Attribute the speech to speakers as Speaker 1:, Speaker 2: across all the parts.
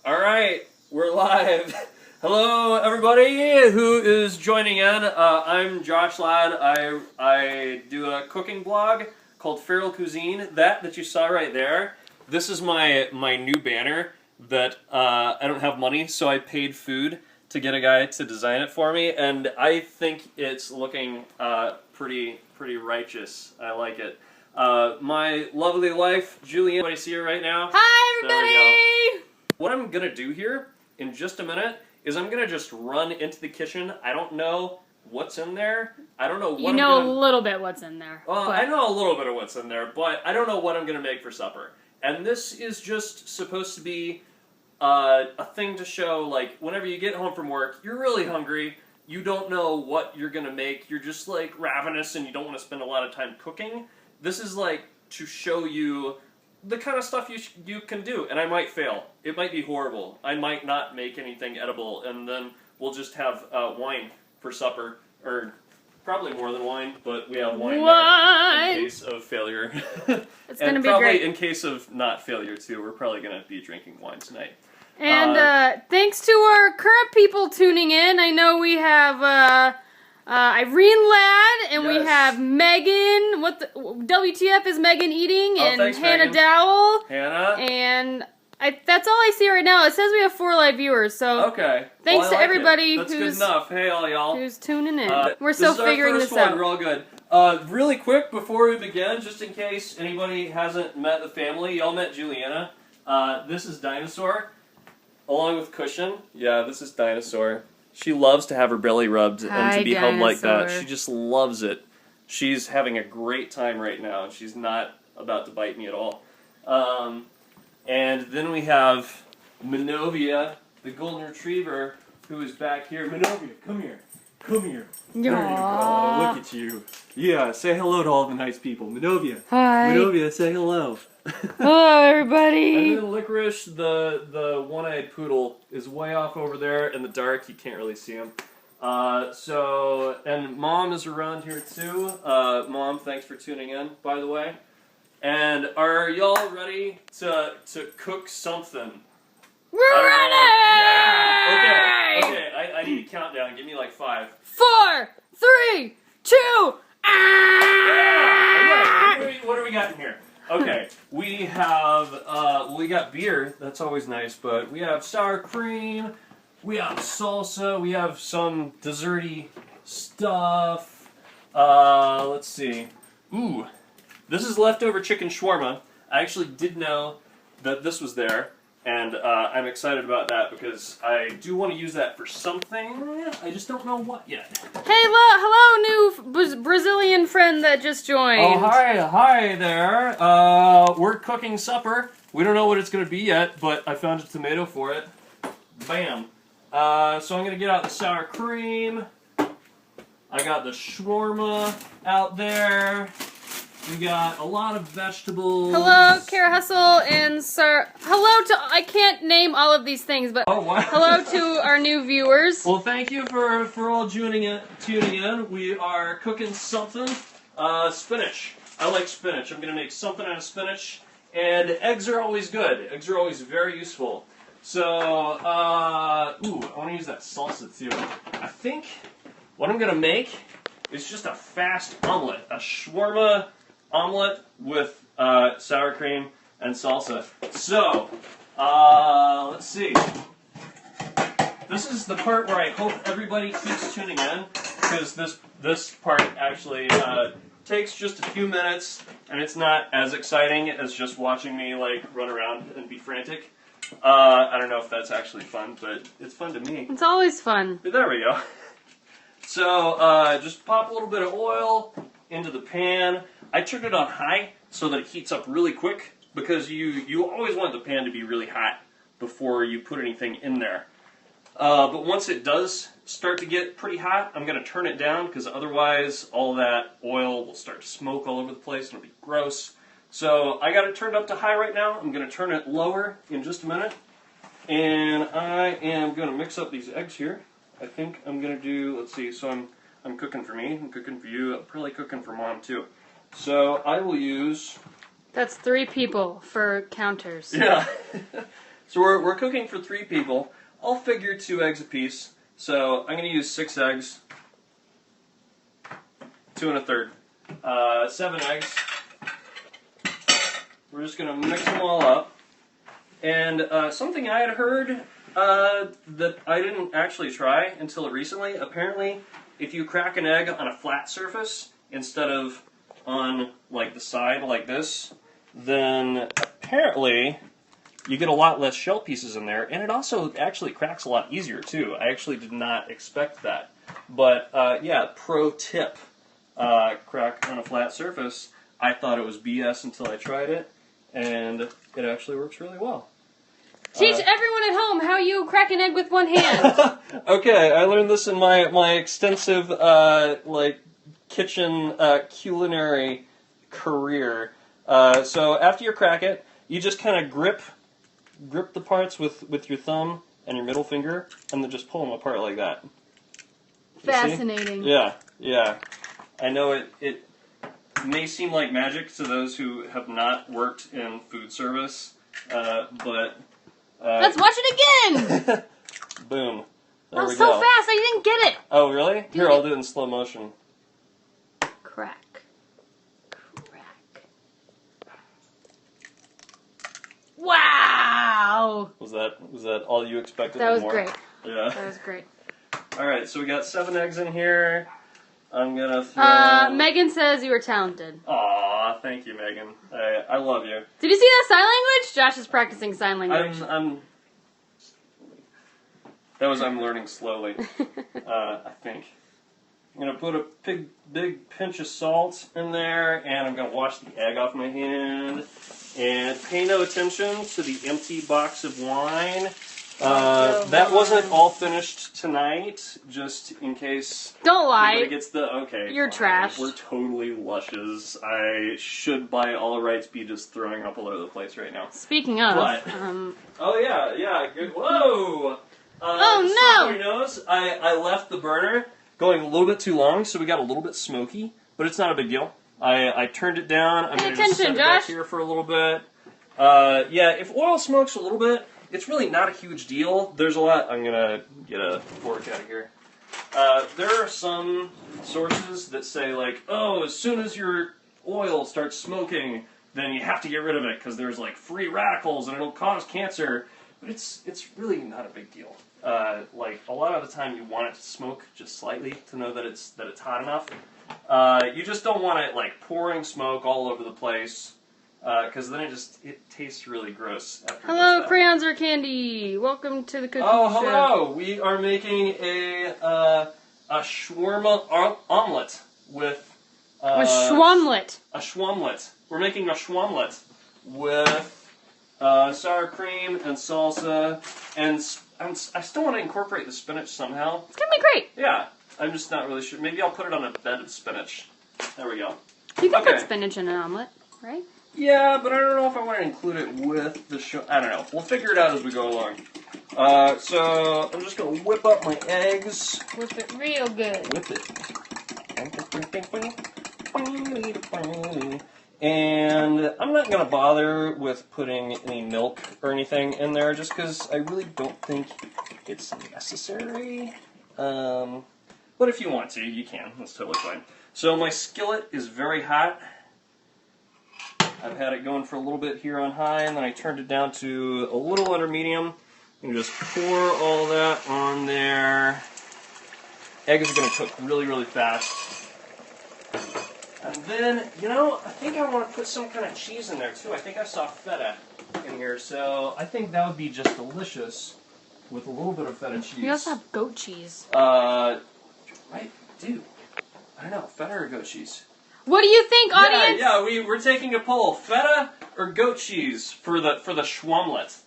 Speaker 1: All right, we're live. Hello, everybody who is joining in. I'm Josh Ladd. I do a cooking blog called Feral Cuisine. That you saw right there. This is my new banner that I don't have money, so I paid food to get a guy to design it for me, and I think it's looking pretty righteous. I like it. My lovely wife, Juliana. I see her right now.
Speaker 2: Hi, everybody!
Speaker 1: What I'm gonna do here in just a minute is I'm gonna just run into the kitchen. I don't know what's in there. I don't know what
Speaker 2: You know a little bit what's in there.
Speaker 1: Well,
Speaker 2: but...
Speaker 1: I know a little bit of what's in there, but I don't know what I'm gonna make for supper. And this is just supposed to be a thing to show, like, whenever you get home from work, you're really hungry, you don't know what you're gonna make, you're just, like, ravenous and you don't want to spend a lot of time cooking. This is, like, to show you the kind of stuff you can do, and I might fail. It might be horrible. I might not make anything edible, and then we'll just have wine for supper, or probably more than wine, but we have wine there in case of failure.
Speaker 2: It's going to be
Speaker 1: probably
Speaker 2: great.
Speaker 1: in case of not failure, too. We're probably going to be drinking wine tonight.
Speaker 2: And thanks to our current people tuning in. I know we have Irene Ladd, and we have Megan. WTF is Megan eating? And
Speaker 1: thanks,
Speaker 2: Hannah
Speaker 1: Megan.
Speaker 2: Dowell.
Speaker 1: Hannah?
Speaker 2: And that's all I see right now. It says we have 4 live viewers, so
Speaker 1: okay.
Speaker 2: thanks to everybody
Speaker 1: That's good enough. Hey, all y'all.
Speaker 2: who's tuning in. We're still figuring this out.
Speaker 1: We're all good. Really quick before we begin, just in case anybody hasn't met the family, y'all met Juliana. This is Dinosaur, along with Cushion. Yeah, this is Dinosaur. She loves to have her belly rubbed and to be held like that. She just loves it. She's having a great time right now. She's not about to bite me at all. And then we have Minovia, the golden retriever, who is back here. Minovia, come here. Come here. There you go. Look at you. Yeah, say hello to all the nice people. Minovia.
Speaker 2: Hi.
Speaker 1: Minovia, say hello.
Speaker 2: Hello, everybody.
Speaker 1: And then Licorice, the one-eyed poodle, is way off over there in the dark. You can't really see him. And Mom is around here too. Mom, thanks for tuning in, by the way. And are y'all ready to cook something?
Speaker 2: We're ready!
Speaker 1: Yeah! Okay, I need a countdown. Give me like 5.
Speaker 2: 4, 3, 2,
Speaker 1: Yeah! What do we got in here? Okay, we got beer. That's always nice, but we have sour cream. We have salsa. We have some desserty stuff. Let's see. Ooh. This is leftover chicken shawarma. I actually did know that this was there, and I'm excited about that because I do want to use that for something. I just don't know what yet.
Speaker 2: Hey, hello, new Brazilian friend that just joined.
Speaker 1: Oh, hi there. We're cooking supper. We don't know what it's going to be yet, but I found a tomato for it. Bam. So I'm going to get out the sour cream. I got the shawarma out there. We got a lot of vegetables.
Speaker 2: Hello, Kara Hustle and Sir. Hello to, I can't name all of these things, but hello to our new viewers.
Speaker 1: Well, thank you for all tuning in. We are cooking something. Spinach. I like spinach. I'm going to make something out of spinach. And eggs are always good. Eggs are always very useful. So, I want to use that salsa too. I think what I'm going to make is just a fast omelet. A shawarma omelet with sour cream and salsa. So, let's see. This is the part where I hope everybody keeps tuning in, because this part actually takes just a few minutes, and it's not as exciting as just watching me like run around and be frantic. I don't know if that's actually fun, but it's fun to me.
Speaker 2: It's always fun.
Speaker 1: There we go. So, just pop a little bit of oil into the pan. I turned it on high so that it heats up really quick, because you always want the pan to be really hot before you put anything in there. But once it does start to get pretty hot, I'm going to turn it down, because otherwise all that oil will start to smoke all over the place and it'll be gross. So I got it turned up to high right now. I'm going to turn it lower in just a minute. And I am going to mix up these eggs here. I think I'm going to do, let's see, so I'm cooking for me, I'm cooking for you, I'm probably cooking for Mom too. So I will use...
Speaker 2: That's 3 people for counters.
Speaker 1: Yeah. So we're cooking for 3 people. I'll figure 2 eggs apiece. So I'm going to use 6 eggs. 2 1/3. 7 eggs. We're just going to mix them all up. And something I had heard that I didn't actually try until recently. Apparently, if you crack an egg on a flat surface instead of on like the side like this, then apparently you get a lot less shell pieces in there, and it also actually cracks a lot easier too. I actually did not expect that. But yeah, pro tip, crack on a flat surface. I thought it was BS until I tried it, and it actually works really well.
Speaker 2: Teach everyone at home how you crack an egg with one hand.
Speaker 1: Okay, I learned this in my extensive like kitchen culinary career. So after you crack it, you just kind of grip the parts with your thumb and your middle finger, and then just pull them apart like that. You
Speaker 2: Fascinating.
Speaker 1: see? Yeah. I know it may seem like magic to those who have not worked in food service, but
Speaker 2: let's watch it again.
Speaker 1: Boom. There
Speaker 2: Oh,
Speaker 1: we
Speaker 2: so
Speaker 1: go.
Speaker 2: fast! I didn't get it.
Speaker 1: Oh, really? Here, I'll do it in slow motion.
Speaker 2: Crack. Wow!
Speaker 1: Was that all you expected?
Speaker 2: That was
Speaker 1: more?
Speaker 2: great.
Speaker 1: Yeah.
Speaker 2: That was great.
Speaker 1: All right, so we got 7 eggs in here. I'm gonna throw.
Speaker 2: Megan says you were talented.
Speaker 1: Aw, thank you, Megan. I love you.
Speaker 2: Did you see that sign language? Josh is practicing sign language.
Speaker 1: I'm learning slowly. I think. I'm gonna put a big pinch of salt in there, and I'm gonna wash the egg off my hand. And pay no attention to the empty box of wine. That wasn't all finished tonight, just in case.
Speaker 2: Don't lie.
Speaker 1: It gets okay.
Speaker 2: You're
Speaker 1: fine.
Speaker 2: trash.
Speaker 1: We're totally lushes. I should, by all rights, be just throwing up all over the place right now.
Speaker 2: Speaking of,
Speaker 1: But, oh yeah, good. Whoa!
Speaker 2: Oh no!
Speaker 1: Everybody knows I left the burner going a little bit too long, so we got a little bit smoky, but it's not a big deal. I turned it down. I'm going to just set it back here for a little bit. Yeah, if oil smokes a little bit, it's really not a huge deal. There's a lot. I'm going to get a fork out of here. There are some sources that say, like, oh, as soon as your oil starts smoking, then you have to get rid of it because there's, like, free radicals and it'll cause cancer. But it's really not a big deal. Like, a lot of the time you want it to smoke just slightly to know that it's hot enough. You just don't want it, like, pouring smoke all over the place. Because then it tastes really gross after.
Speaker 2: Hello, crayons or candy. Welcome to the cooking show.
Speaker 1: Oh, hello. We are making a shawarma omelet with
Speaker 2: with Shawamelette.
Speaker 1: A Shawamelette. We're making a Shawamelette with sour cream and salsa, and I still want to incorporate the spinach somehow.
Speaker 2: It's gonna be great.
Speaker 1: Yeah, I'm just not really sure. Maybe I'll put it on a bed of spinach. There we go.
Speaker 2: You can put spinach in an omelet, right?
Speaker 1: Yeah, but I don't know if I want to include it with the show. I don't know. We'll figure it out as we go along. So I'm just going to whip up my eggs.
Speaker 2: Whip it real good.
Speaker 1: Whip it. And I'm not going to bother with putting any milk or anything in there just because I really don't think it's necessary. But if you want to, you can. That's totally fine. So my skillet is very hot. I've had it going for a little bit here on high, and then I turned it down to a little under medium. You just pour all that on there. Eggs are going to cook really, really fast. And then, I think I want to put some kind of cheese in there, too. I think I saw feta in here, so I think that would be just delicious with a little bit of feta cheese.
Speaker 2: We also have goat cheese.
Speaker 1: Right? Dude, I don't know. Feta or goat cheese?
Speaker 2: What do you think, audience?
Speaker 1: Yeah, we're taking a poll. Feta or goat cheese for the Shawamelette?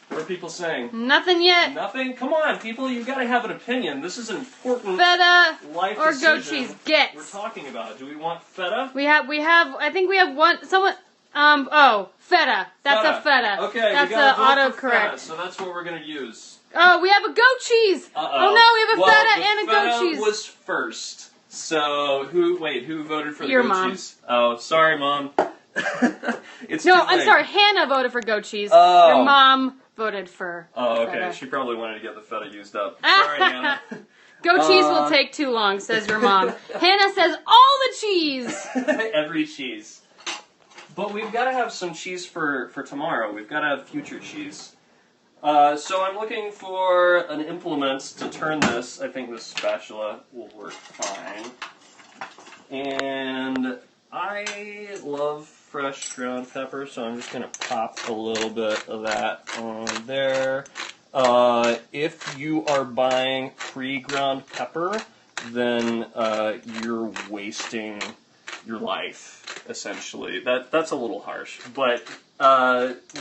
Speaker 1: What are people saying?
Speaker 2: Nothing yet.
Speaker 1: Nothing? Come on, people, you've got to have an opinion. This is an important
Speaker 2: feta
Speaker 1: life
Speaker 2: or
Speaker 1: decision
Speaker 2: goat cheese. Get.
Speaker 1: we're talking about. Do we want feta?
Speaker 2: We have. I think we have one. Someone. Feta. That's a feta.
Speaker 1: Okay,
Speaker 2: that's
Speaker 1: we got
Speaker 2: a autocorrect.
Speaker 1: So that's what we're gonna use.
Speaker 2: Oh, we have a goat cheese. Oh no, we have a feta and a goat cheese.
Speaker 1: Feta was first. So who voted for the
Speaker 2: Your
Speaker 1: goat
Speaker 2: mom.
Speaker 1: cheese? Oh, sorry, Mom. It's
Speaker 2: No,
Speaker 1: too
Speaker 2: I'm
Speaker 1: late.
Speaker 2: sorry. Hannah voted for goat cheese.
Speaker 1: Oh.
Speaker 2: Your mom voted for
Speaker 1: Oh, okay.
Speaker 2: feta.
Speaker 1: She probably wanted to get the feta used up. Sorry, Hannah.
Speaker 2: Goat cheese will take too long, says your mom. Hannah says all the cheese.
Speaker 1: Every cheese. But we've got to have some cheese for tomorrow. We've got to have future cheese. So I'm looking for an implement to turn this. I think this spatula will work fine. And I love fresh ground pepper, so I'm just going to pop a little bit of that on there. If you are buying pre-ground pepper, then you're wasting your life, essentially. That's a little harsh, but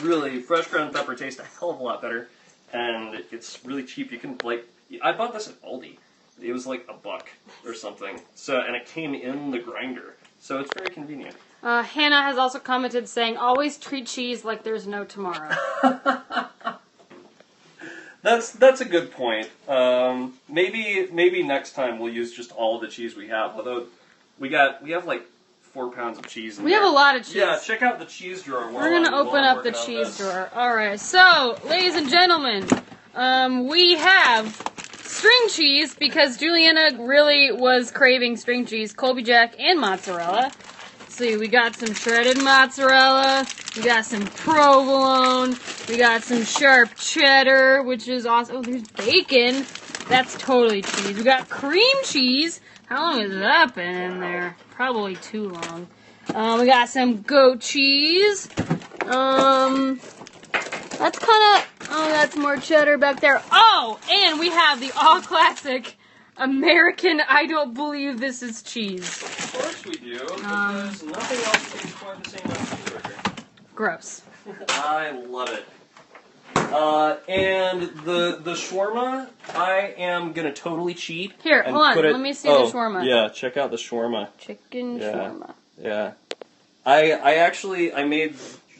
Speaker 1: really, fresh ground pepper tastes a hell of a lot better, and it's really cheap. You can, like, I bought this at Aldi. It was like $1 or something, and it came in the grinder, so it's very convenient.
Speaker 2: Hannah has also commented saying, always treat cheese like there's no tomorrow.
Speaker 1: That's a good point. Maybe next time we'll use just all the cheese we have. Although we have like 4 pounds of cheese in there.
Speaker 2: We have a lot of cheese.
Speaker 1: Yeah, check out the cheese drawer.
Speaker 2: We're going to open up the cheese drawer. Alright, so, ladies and gentlemen, we have string cheese because Juliana really was craving string cheese, Colby Jack, and mozzarella. See, we got some shredded mozzarella, we got some provolone, we got some sharp cheddar, which is awesome. Oh, there's bacon. That's totally cheese. We got cream cheese. How long has that been in there? Probably too long. We got some goat cheese. That's kind of... Oh, that's more cheddar back there. Oh, and we have the all-classic American I don't believe this is cheese.
Speaker 1: Of course we do, because nothing else tastes quite the same as cheeseburger.
Speaker 2: Gross.
Speaker 1: I love it. And the shawarma, I am gonna totally cheat.
Speaker 2: Here,
Speaker 1: and
Speaker 2: hold on.
Speaker 1: put it,
Speaker 2: Let me see the shawarma.
Speaker 1: Yeah, check out the shawarma.
Speaker 2: Chicken shawarma.
Speaker 1: Yeah. I made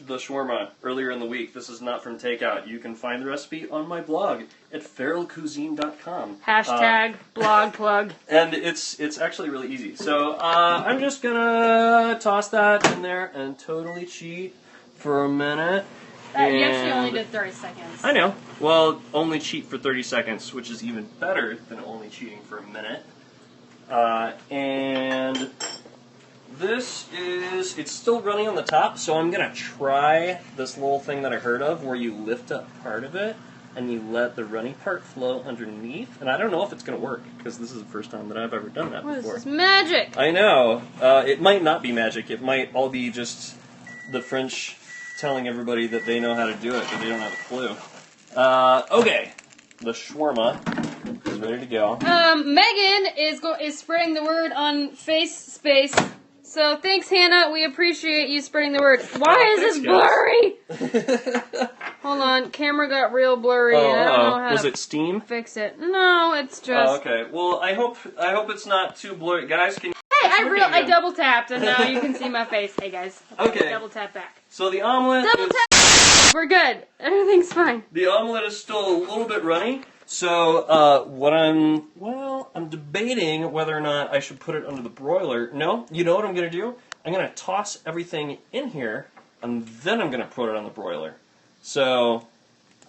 Speaker 1: the shawarma earlier in the week. This is not from takeout. You can find the recipe on my blog at feralcuisine.com.
Speaker 2: Hashtag blog plug.
Speaker 1: And it's actually really easy. So I'm just gonna toss that in there and totally cheat for a minute.
Speaker 2: You actually only did 30 seconds.
Speaker 1: I know. Well, only cheat for 30 seconds, which is even better than only cheating for a minute. And it's still running on the top, so I'm going to try this little thing that I heard of where you lift up part of it and you let the runny part flow underneath. And I don't know if it's going to work, because this is the first time that I've ever done that before.
Speaker 2: This is magic!
Speaker 1: I know. It might not be magic. It might all be just the French telling everybody that they know how to do it, but they don't have a clue. Okay. The shawarma is ready to go.
Speaker 2: Megan is spreading the word on face space. So thanks, Hannah. We appreciate you spreading the word. Why is this blurry? Hold on. Camera got real blurry. I don't know how
Speaker 1: Was
Speaker 2: to
Speaker 1: it Steam?
Speaker 2: fix it. No, it's just...
Speaker 1: Oh, okay. Well, I hope it's not too blurry. Guys, can you...
Speaker 2: Hey, I double tapped, and now you can see my face. Hey, guys.
Speaker 1: Okay.
Speaker 2: Double tap back.
Speaker 1: So the omelet
Speaker 2: We're good. Everything's fine.
Speaker 1: The omelet is still a little bit runny. So I'm debating whether or not I should put it under the broiler. No, you know what I'm going to do? I'm going to toss everything in here, and then I'm going to put it on the broiler. So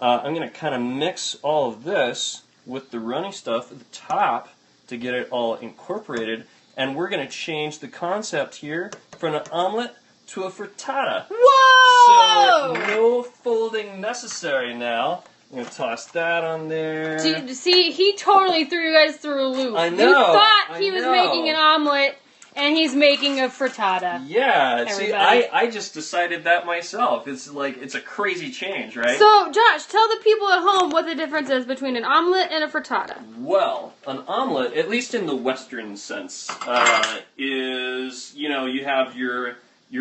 Speaker 1: I'm going to kind of mix all of this with the runny stuff at the top to get it all incorporated. And we're going to change the concept here from an omelet to a frittata.
Speaker 2: Whoa!
Speaker 1: So no folding necessary now. I'm going to toss that on there.
Speaker 2: See, he totally threw you guys through a loop.
Speaker 1: I know.
Speaker 2: You thought he was making an omelet, and he's making a frittata.
Speaker 1: Yeah,
Speaker 2: Everybody.
Speaker 1: see, I just decided that myself. It's a crazy change, right?
Speaker 2: So, Josh, tell the people at home what the difference is between an omelet and a frittata.
Speaker 1: Well, an omelet, at least in the Western sense, is, you have your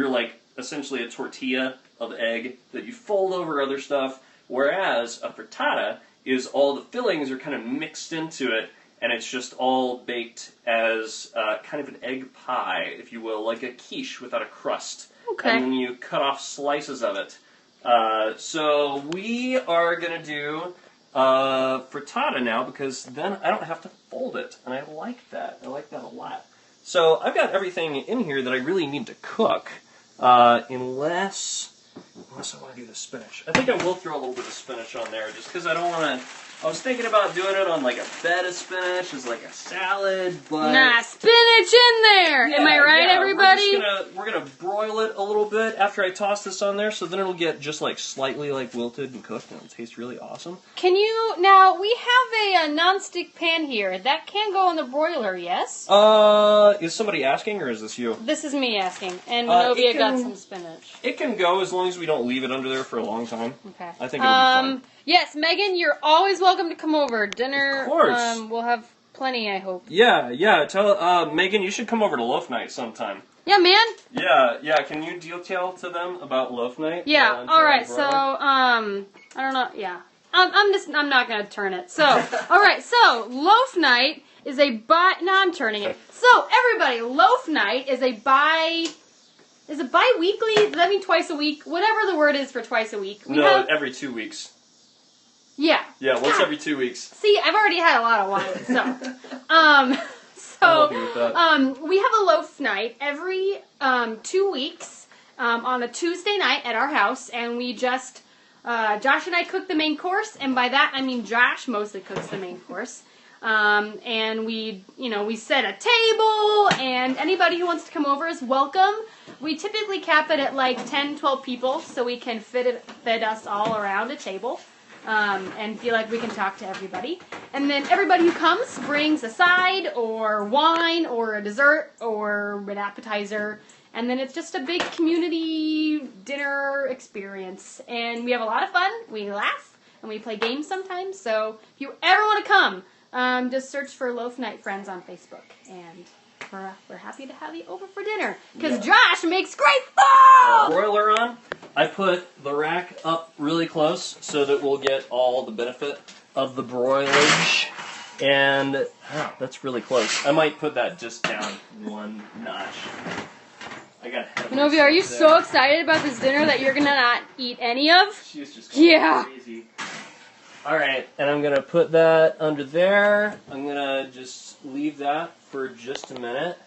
Speaker 1: like, essentially a tortilla of egg that you fold over other stuff, whereas a frittata is all the fillings are kind of mixed into it, and it's just all baked as kind of an egg pie, if you will, like a quiche without a crust.
Speaker 2: Okay.
Speaker 1: And then you cut off slices of it. So we are going to do frittata now, because then I don't have to fold it, and I like that. I like that a lot. So I've got everything in here that I really need to cook. Unless I want to do the spinach. I think I will throw a little bit of spinach on there, just because I don't want to. I was thinking about doing it on like a bed of spinach as like a salad, but
Speaker 2: nah, spinach in there.
Speaker 1: Yeah,
Speaker 2: Am I right, everybody?
Speaker 1: We're gonna broil it a little bit after I toss this on there, so then it'll get just like slightly like wilted and cooked, and it'll taste really awesome.
Speaker 2: Can you now? We have a non-stick pan here that can go in the broiler. Yes.
Speaker 1: Is somebody asking, or is this you?
Speaker 2: This is me asking, and Novia got some spinach.
Speaker 1: It can go as long as we don't leave it under there for a long time.
Speaker 2: Okay.
Speaker 1: I think it'll be fine.
Speaker 2: Yes, Megan, you're always welcome to come over. Dinner.
Speaker 1: Of course.
Speaker 2: We'll have plenty, I hope.
Speaker 1: Yeah. Tell Megan you should come over to Loaf Night sometime.
Speaker 2: Yeah, man.
Speaker 1: Yeah. Can you detail to them about Loaf Night?
Speaker 2: Yeah. All right. So, I don't know. Yeah. I'm not gonna turn it. So, all right. So, Loaf Night is no, I'm turning it. So, everybody, Loaf Night is is it bi-weekly? Does that mean twice a week? Whatever the word is for twice a week.
Speaker 1: Every 2 weeks.
Speaker 2: Yeah.
Speaker 1: Yeah, once every 2 weeks.
Speaker 2: See, I've already had a lot of wine, we have a loaf night every 2 weeks on a Tuesday night at our house, and we just Josh and I cook the main course, and by that I mean Josh mostly cooks the main course. And we set a table, and anybody who wants to come over is welcome. We typically cap it at like 10, 12 people, so we can fit us all around a table. And feel like we can talk to everybody. And then everybody who comes brings a side, or wine, or a dessert, or an appetizer. And then it's just a big community dinner experience. And we have a lot of fun, we laugh, and we play games sometimes. So if you ever want to come, just search for Loaf Night Friends on Facebook. And we're happy to have you over for dinner. Because Josh makes great food!
Speaker 1: Broiler on. I put the rack up really close so that we'll get all the benefit of the broilage. And that's really close. I might put that just down one notch. I got
Speaker 2: Novia, are you so excited about this dinner that you're going to not eat any of?
Speaker 1: She's just going crazy. Alright, and I'm going to put that under there. I'm going to just leave that for just a minute.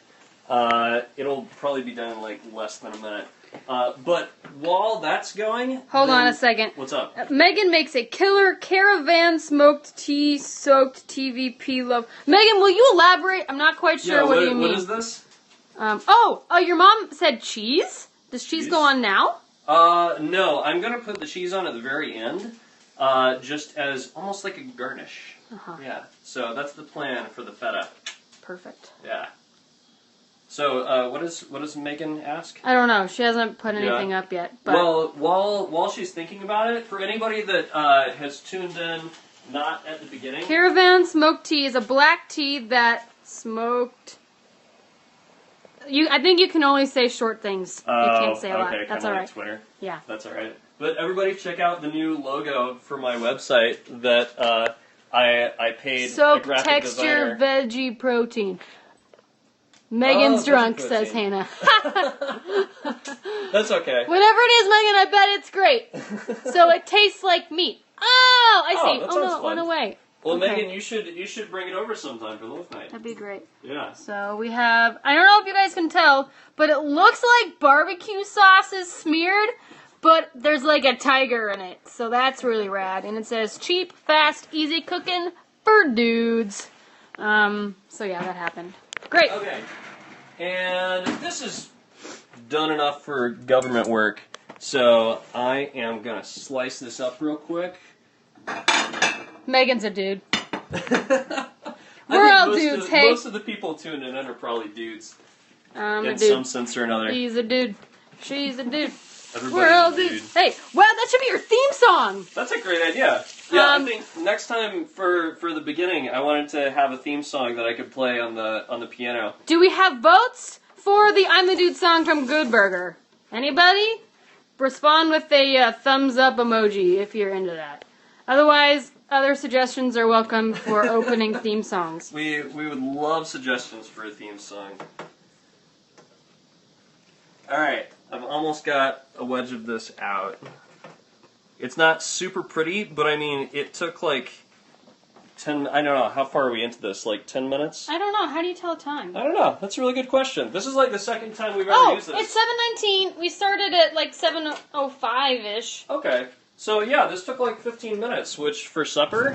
Speaker 1: It'll probably be done in like less than a minute. But while that's going...
Speaker 2: Hold on a second.
Speaker 1: What's up?
Speaker 2: Megan makes a killer caravan smoked tea soaked TVP loaf. Megan, will you elaborate? I'm not quite sure what you mean.
Speaker 1: What is this?
Speaker 2: Your mom said cheese? Does cheese go on now?
Speaker 1: No. I'm going to put the cheese on at the very end. Just as almost like a garnish.
Speaker 2: Uh-huh.
Speaker 1: Yeah. So that's the plan for the feta.
Speaker 2: Perfect.
Speaker 1: Yeah. So, what does Megan ask?
Speaker 2: I don't know. She hasn't put anything up yet. But
Speaker 1: well, while she's thinking about it, for anybody that has tuned in not at the beginning,
Speaker 2: Caravan smoked tea is a black tea that smoked. I think you can only say short things. You can't say a lot. That's all right.
Speaker 1: Twitter.
Speaker 2: Yeah.
Speaker 1: That's all right. But everybody, check out the new logo for my website that I paid a graphic
Speaker 2: texture
Speaker 1: designer.
Speaker 2: veggie protein. Megan's drunk, says Hannah.
Speaker 1: That's okay.
Speaker 2: Whatever it is, Megan, I bet it's great. So it tastes like meat. Oh, I see.
Speaker 1: That
Speaker 2: Oh no,
Speaker 1: sounds
Speaker 2: it went
Speaker 1: fun.
Speaker 2: away.
Speaker 1: Well,
Speaker 2: Okay.
Speaker 1: Megan, you should bring it over sometime for Loaf Night.
Speaker 2: That'd be great.
Speaker 1: Yeah.
Speaker 2: So we have, I don't know if you guys can tell, but it looks like barbecue sauce is smeared, but there's like a tiger in it. So that's really rad. And it says cheap, fast, easy cooking for dudes. So yeah, that happened. Great.
Speaker 1: Okay. And this is done enough for government work. So I am going to slice this up real quick.
Speaker 2: Megan's a dude.
Speaker 1: We're
Speaker 2: all dudes, hey.
Speaker 1: Most of the people tuning in are probably dudes.
Speaker 2: I'm a
Speaker 1: in
Speaker 2: dude.
Speaker 1: some sense or another.
Speaker 2: He's a dude. She's a dude.
Speaker 1: Everybody's
Speaker 2: We're all
Speaker 1: a
Speaker 2: dudes.
Speaker 1: dude.
Speaker 2: Hey, wow, that should be your theme song.
Speaker 1: That's a great idea. Yeah, I think next time for the beginning, I wanted to have a theme song that I could play on the piano.
Speaker 2: Do we have votes for the I'm the Dude song from Good Burger? Anybody? Respond with a thumbs up emoji if you're into that. Otherwise, other suggestions are welcome for opening theme songs.
Speaker 1: We would love suggestions for a theme song. Alright, I've almost got a wedge of this out. It's not super pretty, but I mean, it took like 10. I don't know. How far are we into this? Like 10 minutes?
Speaker 2: I don't know. How do you tell time?
Speaker 1: I don't know. That's a really good question. This is like the second time we've ever used this.
Speaker 2: It's 7:19. We started at like 7:05-ish.
Speaker 1: Okay. So yeah, this took like 15 minutes, which for supper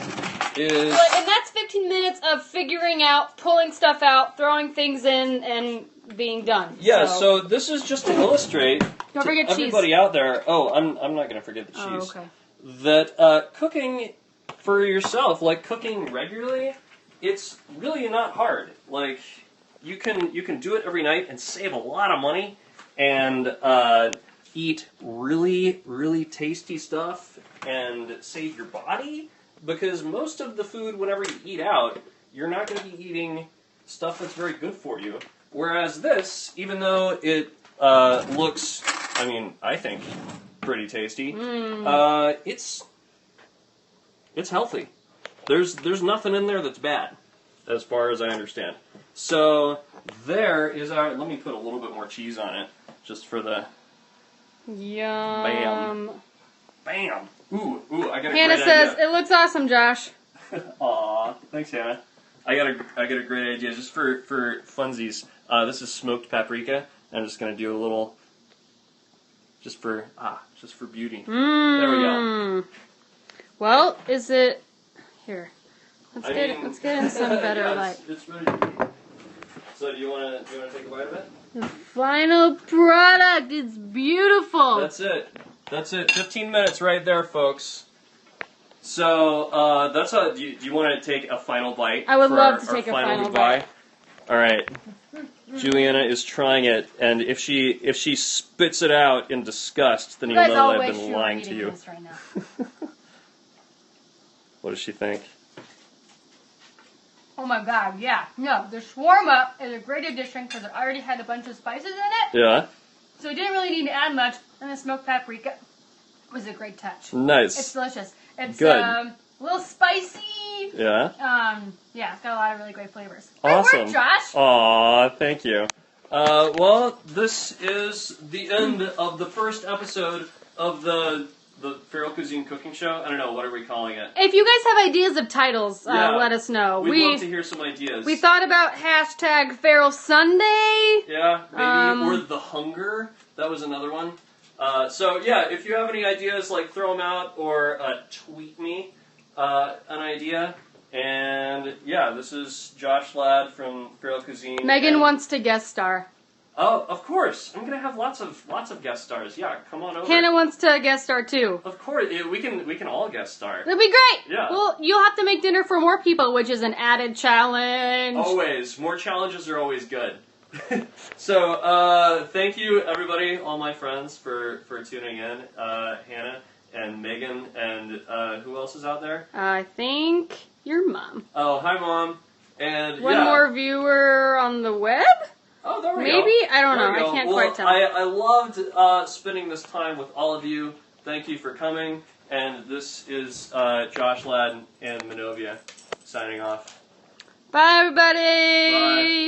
Speaker 1: is...
Speaker 2: And that's 15 minutes of figuring out, pulling stuff out, throwing things in, and being done.
Speaker 1: Yeah, so this is just to illustrate
Speaker 2: Don't forget
Speaker 1: everybody
Speaker 2: cheese.
Speaker 1: out there... Oh, I'm not going to forget the cheese.
Speaker 2: Oh, okay.
Speaker 1: That cooking for yourself, like cooking regularly, it's really not hard. Like, you can do it every night and save a lot of money and eat really, really tasty stuff and save your body, because most of the food, whenever you eat out, you're not going to be eating stuff that's very good for you. Whereas this, even though it looks, I mean, I think pretty tasty, it's healthy. There's nothing in there that's bad, as far as I understand. So there is our, let me put a little bit more cheese on it, just for the...
Speaker 2: Yum.
Speaker 1: Bam. Ooh, I got a
Speaker 2: Hannah
Speaker 1: great
Speaker 2: says,
Speaker 1: idea.
Speaker 2: it looks awesome, Josh.
Speaker 1: Aw, thanks, Hannah. I got a great idea just for funsies. This is smoked paprika. I'm just gonna do a little, just for beauty. There we go.
Speaker 2: Well, is it here? Let's get in some better light.
Speaker 1: It's ready to eat. So do you wanna take a bite of it?
Speaker 2: The final product is beautiful.
Speaker 1: That's it. 15 minutes right there, folks. So that's how. Do you want to take a final bite?
Speaker 2: I would love to take a final bite.
Speaker 1: All right. Juliana is trying it, and if she spits it out in disgust, then you'll know that I've been lying to you.
Speaker 2: Right now.
Speaker 1: What does she think?
Speaker 2: Oh my god, yeah. No, the shawarma is a great addition because it already had a bunch of spices in it.
Speaker 1: Yeah.
Speaker 2: So we didn't really need to add much, and the smoked paprika was a great touch.
Speaker 1: Nice.
Speaker 2: It's delicious. It's
Speaker 1: good.
Speaker 2: A little spicy.
Speaker 1: Yeah.
Speaker 2: Yeah, it's got a lot of really great flavors.
Speaker 1: Awesome.
Speaker 2: Good work, Josh.
Speaker 1: Aw, thank you. Well, this is the end of the first episode of the Feral Cuisine Cooking Show. I don't know, what are we calling it?
Speaker 2: If you guys have ideas of titles, let us know.
Speaker 1: We'd love to hear some ideas.
Speaker 2: We thought about hashtag Feral Sunday.
Speaker 1: Yeah, maybe. Or The Hunger. That was another one. So, yeah, if you have any ideas, like, throw them out or tweet me an idea. And, yeah, this is Josh Ladd from Feral Cuisine.
Speaker 2: Megan wants to guest star.
Speaker 1: Oh, of course. I'm gonna have lots of guest stars. Yeah, come on over.
Speaker 2: Hannah wants to guest star too.
Speaker 1: Of course, we can all guest star.
Speaker 2: That'd be great.
Speaker 1: Yeah.
Speaker 2: Well, you'll have to make dinner for more people, which is an added challenge.
Speaker 1: Always, more challenges are always good. So, thank you everybody, all my friends, for tuning in. Hannah and Megan and who else is out there?
Speaker 2: I think your mom.
Speaker 1: Oh, hi mom. And
Speaker 2: one more viewer on the web.
Speaker 1: Oh, there we go.
Speaker 2: Maybe? I don't know. I can't quite tell.
Speaker 1: I loved spending this time with all of you. Thank you for coming. And this is Josh Ladd and Manovia signing off.
Speaker 2: Bye, everybody.
Speaker 1: Bye.